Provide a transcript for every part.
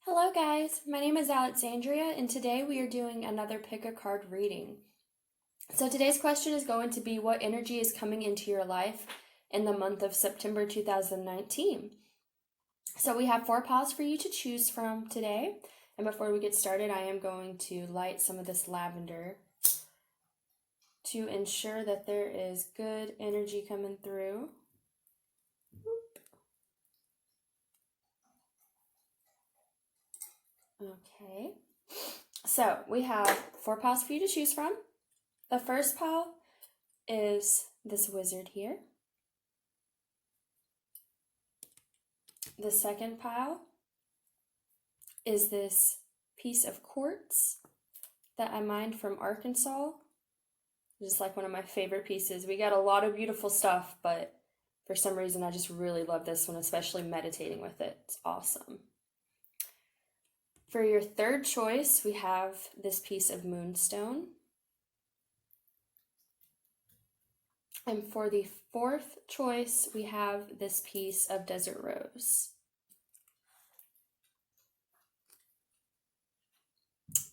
Hello guys, my name is Alexandria and today we are doing another pick a card reading. So today's question is going to be what energy is coming into your life in the month of September 2019. So we have 4 piles for you to choose from today. And before we get started, I am going to light some of this lavender to ensure that there is good energy coming through. Okay, so we have 4 piles for you to choose from. The first pile is this wizard here. The second pile is this piece of quartz that I mined from Arkansas. Just like one of my favorite pieces. We got a lot of beautiful stuff, but for some reason I just really love this one, especially meditating with it. It's awesome. For your third choice, we have this piece of moonstone. And for the fourth choice, we have this piece of desert rose.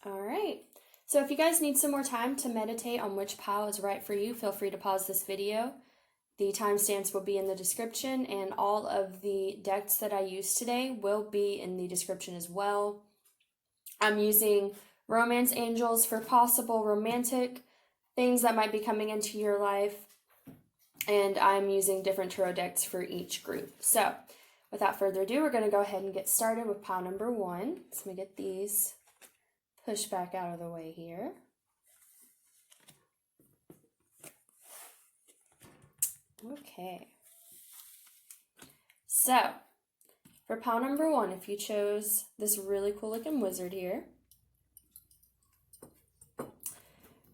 All right. So if you guys need some more time to meditate on which pile is right for you, feel free to pause this video. The timestamps will be in the description, and all of the decks that I used today will be in the description as well. I'm using romance angels for possible romantic things that might be coming into your life. And I'm using different tarot decks for each group. So without further ado, we're going to go ahead and get started with pile number 1. So let me get these pushed back out of the way here. Okay. So for pile number 1, if you chose this really cool looking wizard here,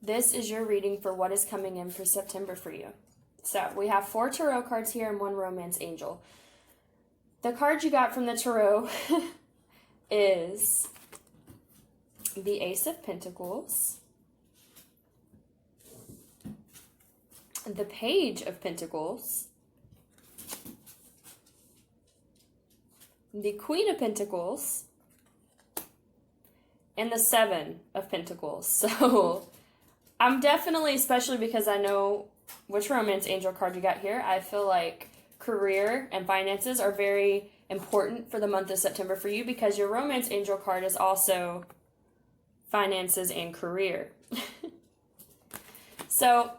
this is your reading for what is coming in for September for you. So we have 4 tarot cards here and 1 romance angel. The card you got from the tarot is the Ace of Pentacles, the Page of Pentacles, the Queen of Pentacles, and the 7 of Pentacles. So I'm definitely, especially because I know which romance angel card you got here, I feel like career and finances are very important for the month of September for you because your romance angel card is also finances and career. So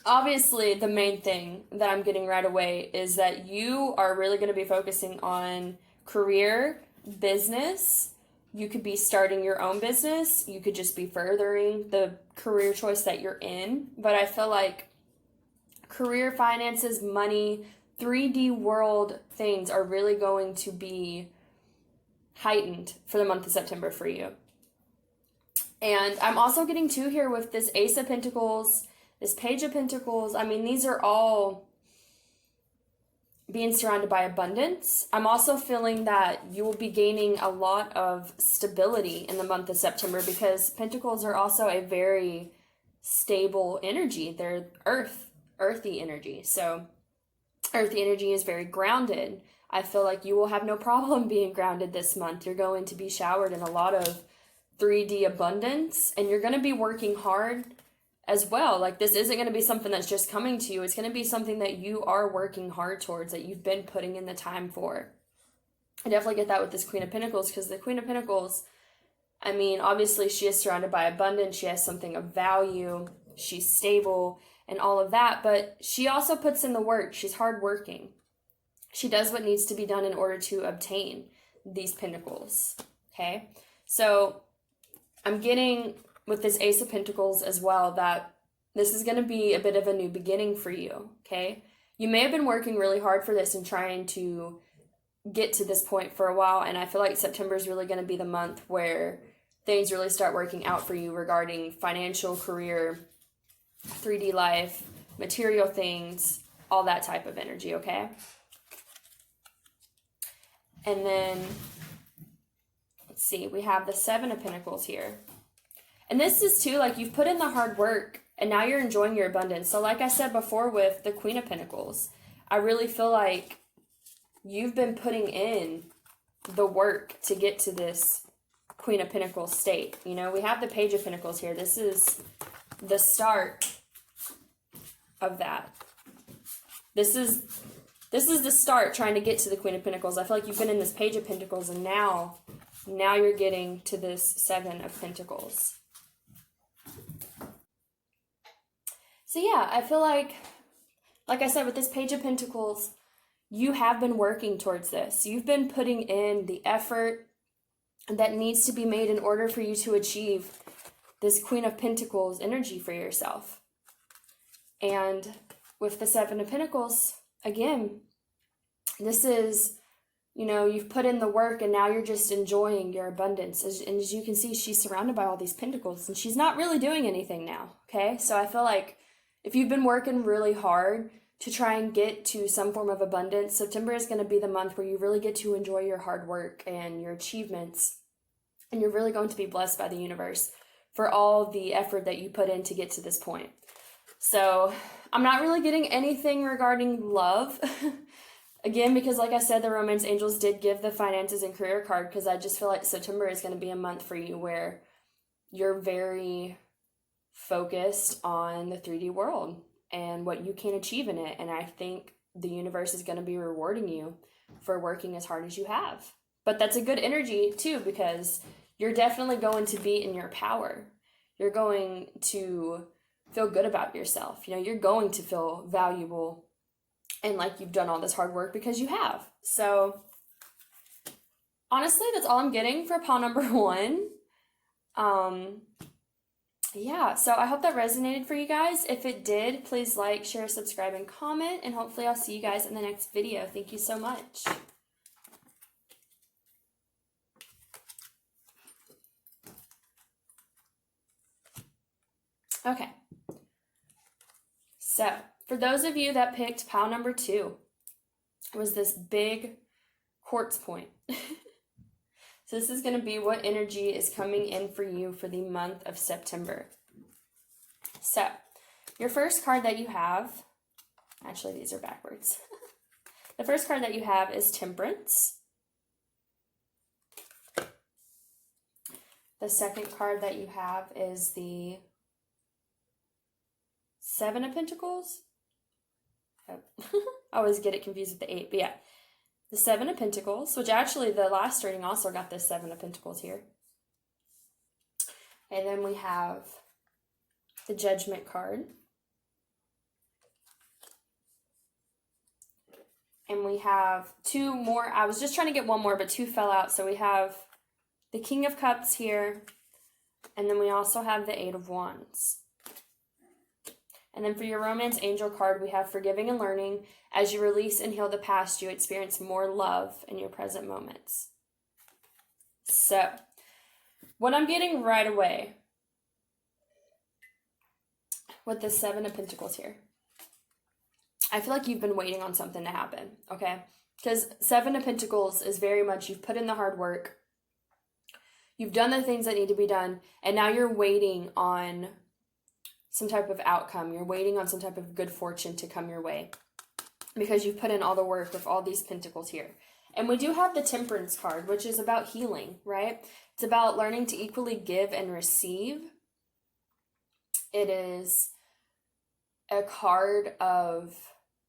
obviously the main thing that I'm getting right away is that you are really going to be focusing on career, business. You could be starting your own business. You could just be furthering the career choice that you're in. But I feel like career, finances, money, 3D world things are really going to be heightened for the month of September for you. And I'm also getting to here with this Ace of Pentacles, this Page of Pentacles. I mean, these are all being surrounded by abundance. I'm also feeling that you will be gaining a lot of stability in the month of September because Pentacles are also a very stable energy. They're earthy energy. So earthy energy is very grounded. I feel like you will have no problem being grounded this month. You're going to be showered in a lot of 3D abundance, and you're going to be working hard as well. Like, this isn't going to be something that's just coming to you. It's going to be something that you are working hard towards, that you've been putting in the time for. I definitely get that with this Queen of Pentacles, because the Queen of Pentacles, I mean, obviously she is surrounded by abundance. She has something of value. She's stable and all of that, but she also puts in the work. She's hardworking. She does what needs to be done in order to obtain these pentacles, okay? So I'm getting with this Ace of Pentacles as well that this is going to be a bit of a new beginning for you, okay? You may have been working really hard for this and trying to get to this point for a while, and I feel like September is really going to be the month where things really start working out for you regarding financial, career, 3D life, material things, all that type of energy, okay? And then, let's see, we have the 7 of Pentacles here. And this is too, like, you've put in the hard work and now you're enjoying your abundance. So like I said before with the Queen of Pentacles, I really feel like you've been putting in the work to get to this Queen of Pentacles state. You know, we have the Page of Pentacles here. This is the start of that. This is the start, trying to get to the Queen of Pentacles. I feel like you've been in this Page of Pentacles, and now you're getting to this Seven of Pentacles. So yeah, I feel like I said, with this Page of Pentacles, you have been working towards this. You've been putting in the effort that needs to be made in order for you to achieve this Queen of Pentacles energy for yourself. And with the Seven of Pentacles, again, this is, you know, you've put in the work and now you're just enjoying your abundance. And as you can see, she's surrounded by all these pentacles and she's not really doing anything now, okay? So I feel like if you've been working really hard to try and get to some form of abundance, September is going to be the month where you really get to enjoy your hard work and your achievements. And you're really going to be blessed by the universe for all the effort that you put in to get to this point. So I'm not really getting anything regarding love. Again, because like I said, the romance angels did give the finances and career card, because I just feel like September is going to be a month for you where you're very focused on the 3D world and what you can achieve in it. And I think the universe is going to be rewarding you for working as hard as you have. But that's a good energy too, because you're definitely going to be in your power. You're going to feel good about yourself. You know, you're going to feel valuable and like you've done all this hard work, because you have. So honestly, that's all I'm getting for pile number 1. Yeah, so I hope that resonated for you guys. If it did, please like, share, subscribe, and comment, and hopefully I'll see you guys in the next video. Thank you so much. Okay, so for those of you that picked pile number 2, it was this big quartz point. So this is going to be what energy is coming in for you for the month of September. So your first card that you have, actually these are backwards. The first card that you have is Temperance. The second card that you have is the Seven of Pentacles. Oh. I always get it confused with the 8, but yeah. The Seven of Pentacles, which actually the last reading also got this Seven of Pentacles here. And then we have the Judgment card. And we have 2 more. I was just trying to get 1 more, but 2 fell out. So we have the King of Cups here. And then we also have the 8 of Wands. And then for your Romance Angel card, we have Forgiving and Learning. As you release and heal the past, you experience more love in your present moments. So, what I'm getting right away with the Seven of Pentacles here, I feel like you've been waiting on something to happen, okay? Because Seven of Pentacles is very much, you've put in the hard work, you've done the things that need to be done, and now you're waiting on some type of outcome. You're waiting on some type of good fortune to come your way because you've put in all the work with all these pentacles here. And we do have the Temperance card, which is about healing, right? It's about learning to equally give and receive. It is a card of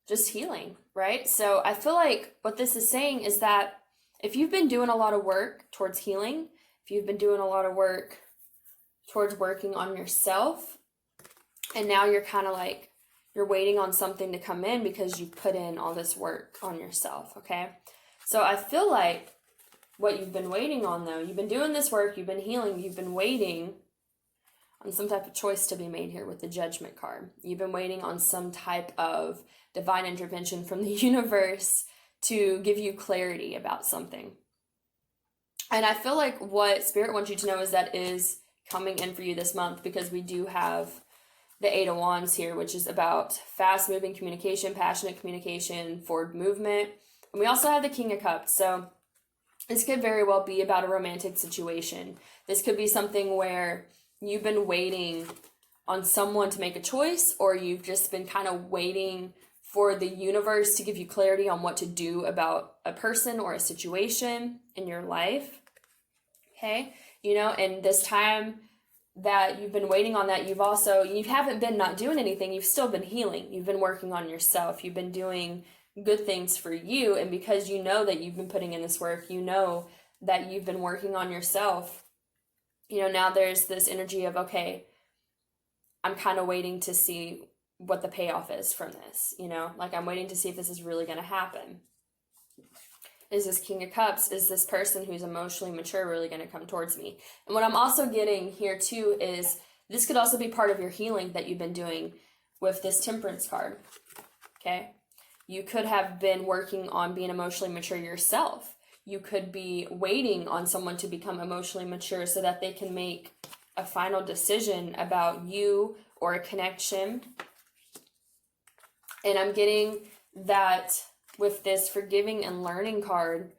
just healing, right? So I feel like what this is saying is that if you've been doing a lot of work towards healing, if you've been doing a lot of work towards working on yourself, and now you're kind of like, you're waiting on something to come in because you've put in all this work on yourself, okay? So I feel like what you've been waiting on, though, you've been doing this work, you've been healing, you've been waiting on some type of choice to be made here with the Judgment card. You've been waiting on some type of divine intervention from the universe to give you clarity about something. And I feel like what Spirit wants you to know is that is coming in for you this month, because we do have the 8 of Wands here, which is about fast-moving communication, passionate communication, forward movement. And we also have the King of Cups. So this could very well be about a romantic situation. This could be something where you've been waiting on someone to make a choice, or you've just been kind of waiting for the universe to give you clarity on what to do about a person or a situation in your life. Okay? And this time that you've been waiting on that, you haven't been not doing anything, you've still been healing. You've been working on yourself. You've been doing good things for you, and because you know that you've been putting in this work, you know that you've been working on yourself, now there's this energy of, okay, I'm kind of waiting to see what the payoff is from this, like I'm waiting to see if this is really going to happen. Is this King of Cups, is this person who's emotionally mature really going to come towards me? And what I'm also getting here too is this could also be part of your healing that you've been doing with this Temperance card. Okay? You could have been working on being emotionally mature yourself. You could be waiting on someone to become emotionally mature so that they can make a final decision about you or a connection. And I'm getting that with this Forgiving and Learning card,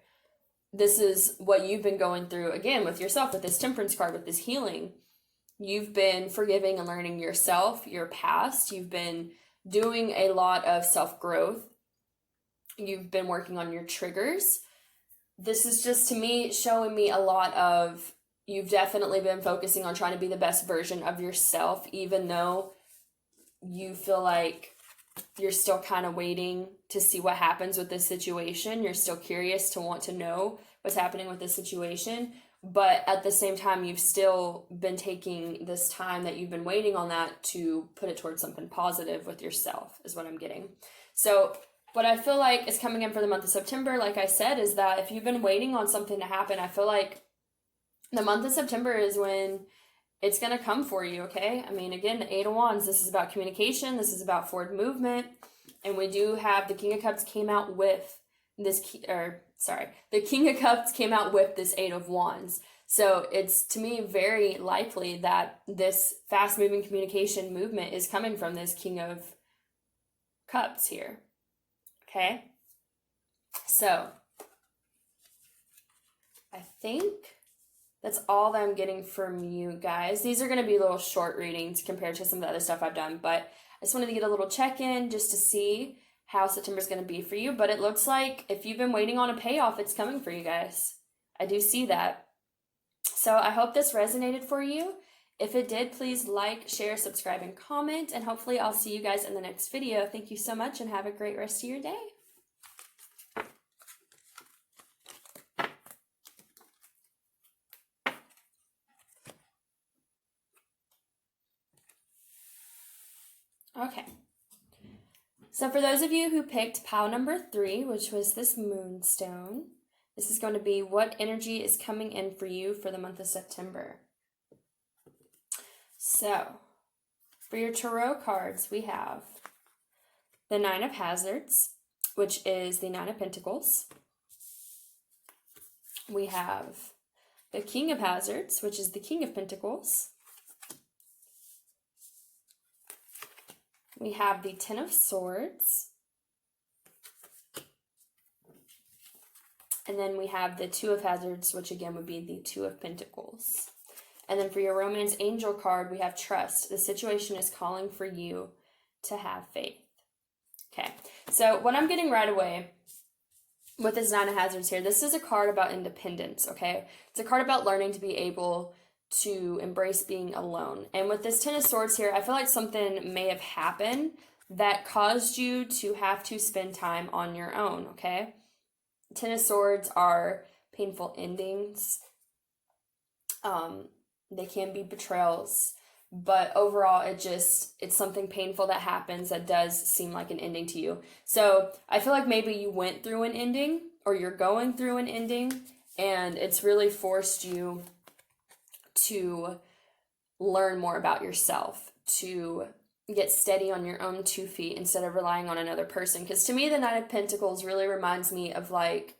this is what you've been going through, again, with yourself, with this Temperance card, with this healing. You've been forgiving and learning yourself, your past. You've been doing a lot of self-growth. You've been working on your triggers. This is just, to me, showing me a lot of, you've definitely been focusing on trying to be the best version of yourself, even though you feel like you're still kind of waiting to see what happens with this situation. You're still curious to want to know what's happening with this situation. But at the same time, you've still been taking this time that you've been waiting on that to put it towards something positive with yourself, is what I'm getting. So what I feel like is coming in for the month of September, like I said, is that if you've been waiting on something to happen, I feel like the month of September is when it's going to come for you, okay? I mean, again, the 8 of Wands, this is about communication. This is about forward movement. And we do have the King of Cups came out with this, the King of Cups came out with this 8 of Wands. So it's, to me, very likely that this fast-moving communication movement is coming from this King of Cups here, okay? So I think that's all that I'm getting from you guys. These are going to be little short readings compared to some of the other stuff I've done, but I just wanted to get a little check-in just to see how September's going to be for you. But it looks like if you've been waiting on a payoff, it's coming for you guys. I do see that. So I hope this resonated for you. If it did, please like, share, subscribe, and comment. And hopefully I'll see you guys in the next video. Thank you so much and have a great rest of your day. Okay, so for those of you who picked pile number 3, which was this moonstone, this is going to be what energy is coming in for you for the month of September. So, for your tarot cards, we have the 9 of Hazards, which is the 9 of Pentacles. We have the King of Hazards, which is the King of Pentacles. We have the 10 of Swords. And then we have the 2 of Hazards, which again would be the 2 of Pentacles. And then for your Romance Angel card, we have Trust. The situation is calling for you to have faith. Okay, so what I'm getting right away with this 9 of Hazards here, this is a card about independence, okay? It's a card about learning to be able to embrace being alone. And with this 10 of Swords here, I feel like something may have happened that caused you to have to spend time on your own, okay? 10 of Swords are painful endings. They can be betrayals, but overall it's something painful that happens that does seem like an ending to you. So I feel like maybe you went through an ending or you're going through an ending and it's really forced you to learn more about yourself, to get steady on your own 2 feet instead of relying on another person. Because to me, the 9 of Pentacles really reminds me of like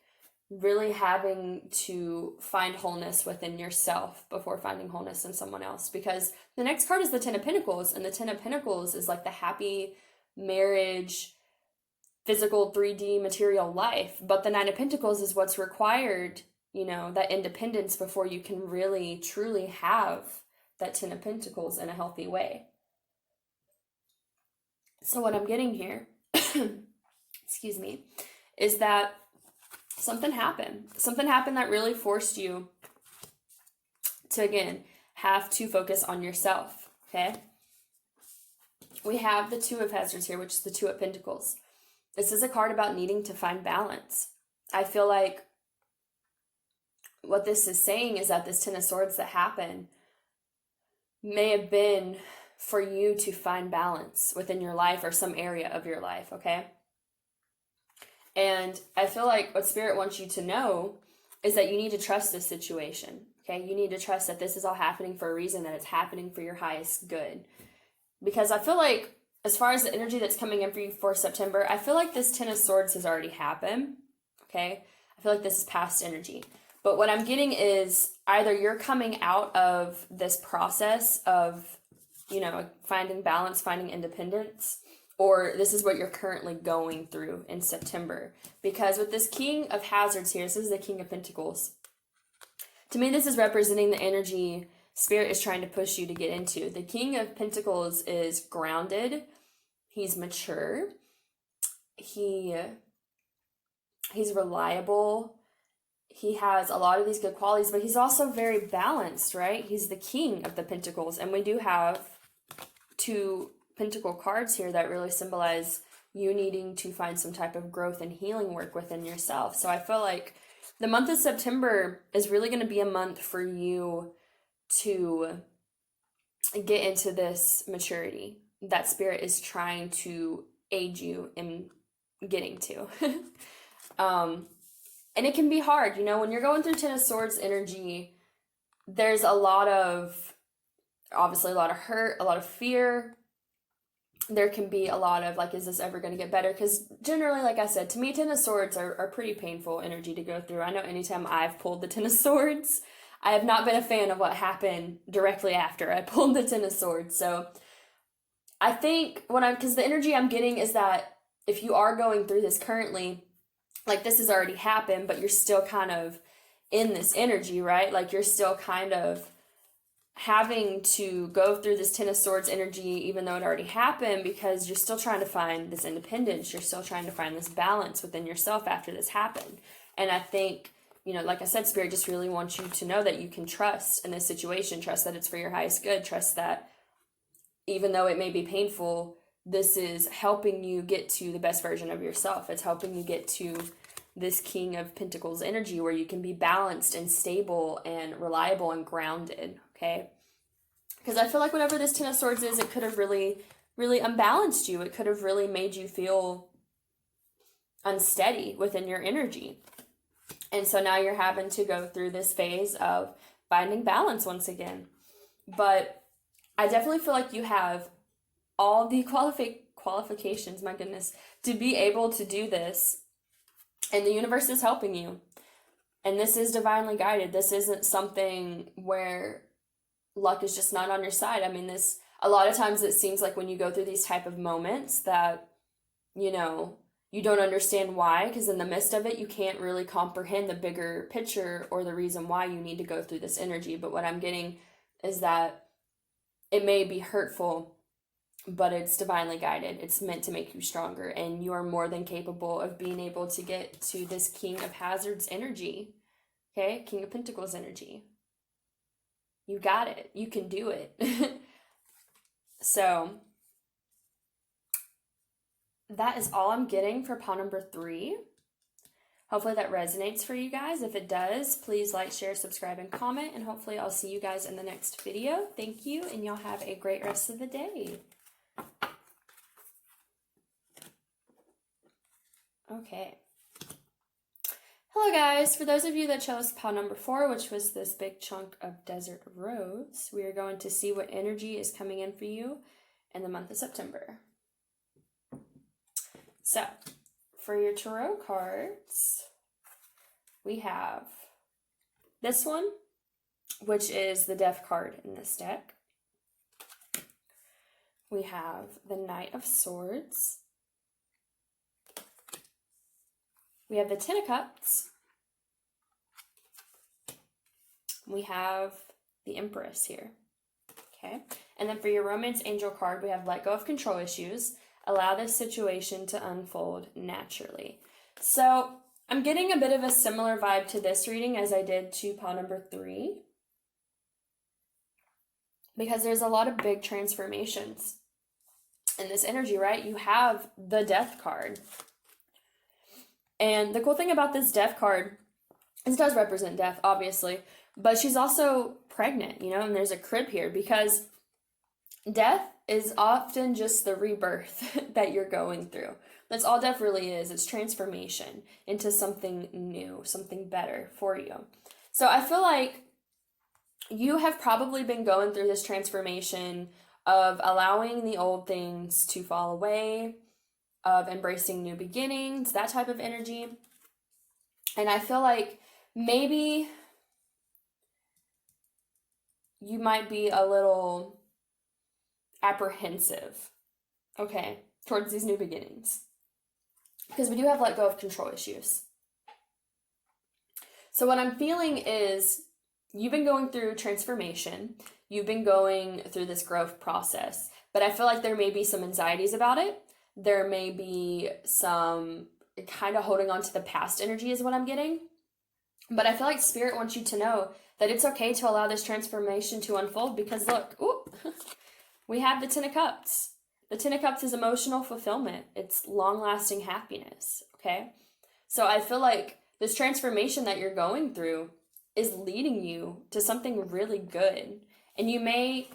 really having to find wholeness within yourself before finding wholeness in someone else. Because the next card is the 10 of Pentacles, and the 10 of Pentacles is like the happy marriage, physical 3D material life. But the 9 of Pentacles is what's required, that independence before you can really truly have that 10 of Pentacles in a healthy way. So what I'm getting here excuse me, is that something happened. Something happened that really forced you to, again, have to focus on yourself, okay? We have the Two of Hazards here, which is the Two of Pentacles. This is a card about needing to find balance. I feel like what this is saying is that this Ten of Swords that happened may have been for you to find balance within your life or some area of your life, okay? And I feel like what Spirit wants you to know is that you need to trust this situation, okay? You need to trust that this is all happening for a reason, that it's happening for your highest good. Because I feel like, as far as the energy that's coming in for you for September, I feel like this Ten of Swords has already happened, okay? I feel like this is past energy. But what I'm getting is either you're coming out of this process of, you know, finding balance, finding independence, or this is what you're currently going through in September. Because with this King of Hazards here, this is the King of Pentacles. To me, this is representing the energy Spirit is trying to push you to get into. The King of Pentacles is grounded. He's mature. He's reliable. He has a lot of these good qualities, but he's also very balanced, right? He's the King of the Pentacles. And we do have two Pentacle cards here that really symbolize you needing to find some type of growth and healing work within yourself. So I feel like the month of September is really going to be a month for you to get into this maturity that Spirit is trying to aid you in getting to. And it can be hard, you know, when you're going through Ten of Swords energy, there's a lot of, obviously a lot of hurt, a lot of fear. There can be a lot of like, is this ever going to get better? Because generally, like I said, to me, Ten of Swords are pretty painful energy to go through. I know anytime I've pulled the Ten of Swords, I have not been a fan of what happened directly after I pulled the Ten of Swords. So I think because the energy I'm getting is that if you are going through this currently, like this has already happened, but you're still kind of in this energy, right? Like you're still kind of having to go through this Ten of Swords energy, even though it already happened, because you're still trying to find this independence. You're still trying to find this balance within yourself after this happened. And I think, you know, like I said, Spirit just really wants you to know that you can trust in this situation, trust that it's for your highest good, trust that even though it may be painful, this is helping you get to the best version of yourself. It's helping you get to this King of Pentacles energy where you can be balanced and stable and reliable and grounded, okay? Because I feel like whatever this Ten of Swords is, it could have really, really unbalanced you. It could have really made you feel unsteady within your energy. And so now you're having to go through this phase of finding balance once again. But I definitely feel like you have all the qualifications, my goodness, to be able to do this. And the universe is helping you. And this is divinely guided. This isn't something where luck is just not on your side. I mean, a lot of times it seems like when you go through these type of moments that, you know, you don't understand why, because in the midst of it, you can't really comprehend the bigger picture or the reason why you need to go through this energy. But what I'm getting is that it may be hurtful, but it's divinely guided. It's meant to make you stronger, and you are more than capable of being able to get to this King of Hazards energy, okay? King of Pentacles energy. You got it. You can do it. So that is all I'm getting for pile number 3. Hopefully that resonates for you guys. If it does, please like, share, subscribe, and comment. And hopefully I'll see you guys in the next video. Thank you, and y'all have a great rest of the day. Okay. Hello guys. For those of you that chose pile number 4, which was this big chunk of desert rose, we are going to see what energy is coming in for you in the month of September. So, for your tarot cards, we have this one, which is the Death card in this deck. We have the Knight of Swords. We have the Ten of Cups. We have the Empress here. Okay. And then for your Romance Angel card, we have Let Go of Control Issues, Allow this situation to unfold naturally. So I'm getting a bit of a similar vibe to this reading as I did to pile number 3. Because there's a lot of big transformations in this energy, right? You have the Death card. And the cool thing about this Death card is it does represent death, obviously, but she's also pregnant, and there's a crib here because death is often just the rebirth that you're going through. That's all death really is. It's transformation into something new, something better for you. So I feel like you have probably been going through this transformation of allowing the old things to fall away, of embracing new beginnings, that type of energy. And I feel like maybe you might be a little apprehensive, okay, towards these new beginnings. Because we do have let go of control issues. So what I'm feeling is you've been going through transformation. You've been going through this growth process. But I feel like there may be some anxieties about it. There may be some kind of holding on to the past energy is what I'm getting. But I feel like Spirit wants you to know that it's okay to allow this transformation to unfold because look, we have the Ten of Cups. The Ten of Cups is emotional fulfillment. It's long-lasting happiness, okay? So I feel like this transformation that you're going through is leading you to something really good. And you may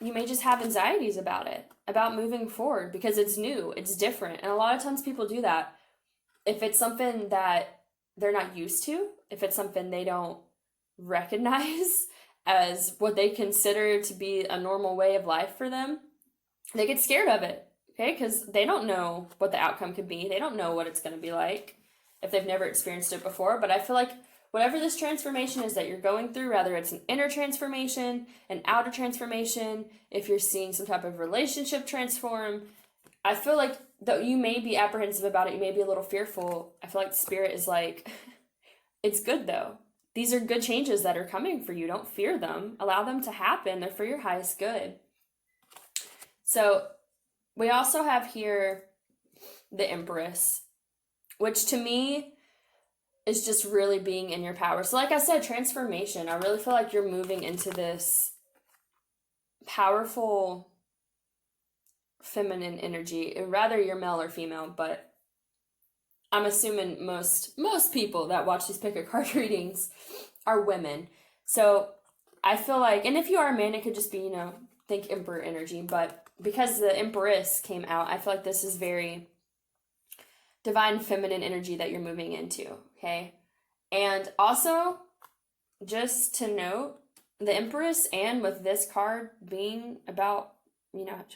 just have anxieties about it, about moving forward because it's new, it's different. And a lot of times people do that. If it's something that they're not used to, if it's something they don't recognize as what they consider to be a normal way of life for them, they get scared of it, okay? Because they don't know what the outcome could be. They don't know what it's going to be like if they've never experienced it before. But I feel like whatever this transformation is that you're going through, whether it's an inner transformation, an outer transformation, if you're seeing some type of relationship transform, I feel like though you may be apprehensive about it, you may be a little fearful. I feel like Spirit is like, it's good though. These are good changes that are coming for you. Don't fear them. Allow them to happen. They're for your highest good. So we also have here the Empress, which to me is just really being in your power. So like I said, transformation. I really feel like you're moving into this powerful feminine energy. Rather you're male or female, but I'm assuming most people that watch these pick a card readings are women. So I feel like, and if you are a man, it could just be, think Emperor energy. But because the Empress came out, I feel like this is very divine feminine energy that you're moving into, okay? And also, just to note, the Empress, and with this card being about,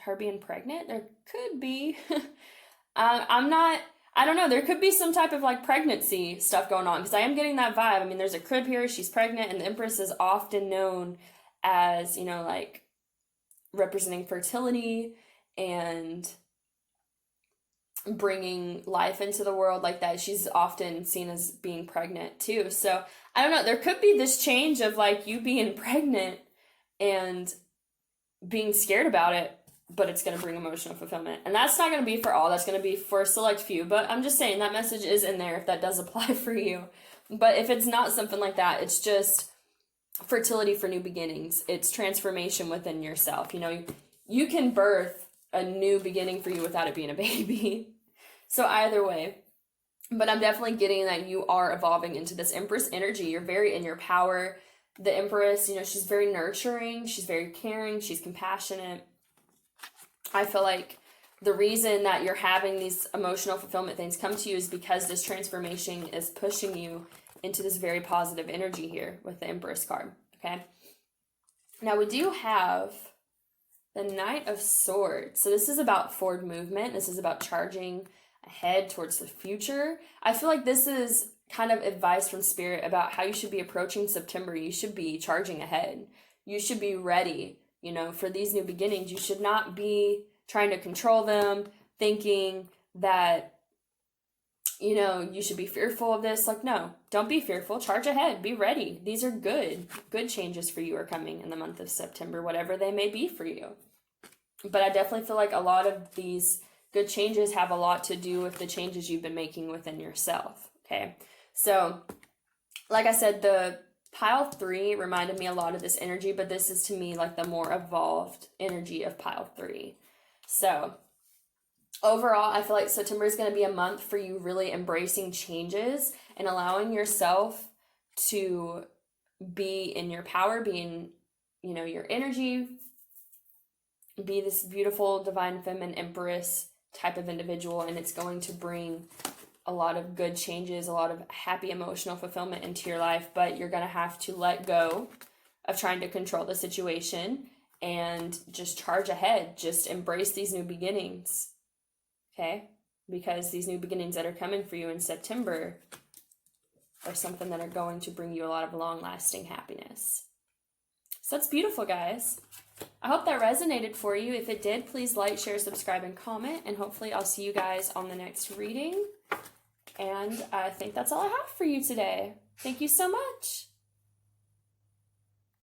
her being pregnant, there could be, I don't know, there could be some type of pregnancy stuff going on because I am getting that vibe. I mean, there's a crib here, she's pregnant, and the Empress is often known as, representing fertility and bringing life into the world like that. She's often seen as being pregnant too. So I don't know, there could be this change of you being pregnant and being scared about it, but it's going to bring emotional fulfillment. And that's not going to be for all. That's going to be for a select few. But I'm just saying that message is in there if that does apply for you. But if it's not something like that, it's just fertility for new beginnings. It's transformation within yourself. You can birth a new beginning for you without it being a baby. So either way. But I'm definitely getting that you are evolving into this Empress energy. You're very in your power. The Empress, she's very nurturing. She's very caring. She's compassionate. I feel like the reason that you're having these emotional fulfillment things come to you is because this transformation is pushing you into this very positive energy here with the Empress card, okay? Now we do have the Knight of Swords. So this is about forward movement. This is about charging ahead towards the future. I feel like this is kind of advice from Spirit about how you should be approaching September. You should be charging ahead. You should be ready, for these new beginnings. You should not be trying to control them, thinking that, you should be fearful of this. No, don't be fearful. Charge ahead. Be ready. These are good changes for you are coming in the month of September, whatever they may be for you. But I definitely feel like a lot of these good changes have a lot to do with the changes you've been making within yourself. Okay. So, like I said, the pile 3 reminded me a lot of this energy, but this is to me like the more evolved energy of pile 3. So, overall, I feel like September is going to be a month for you really embracing changes and allowing yourself to be in your power, be in, your energy, be this beautiful divine feminine empress type of individual, and it's going to bring a lot of good changes, a lot of happy emotional fulfillment into your life, but you're going to have to let go of trying to control the situation and just charge ahead. Just embrace these new beginnings, okay? Because these new beginnings that are coming for you in September are something that are going to bring you a lot of long-lasting happiness. So that's beautiful, guys. I hope that resonated for you. If it did, please like, share, subscribe, and comment. And hopefully I'll see you guys on the next reading. And I think that's all I have for you today. Thank you so much.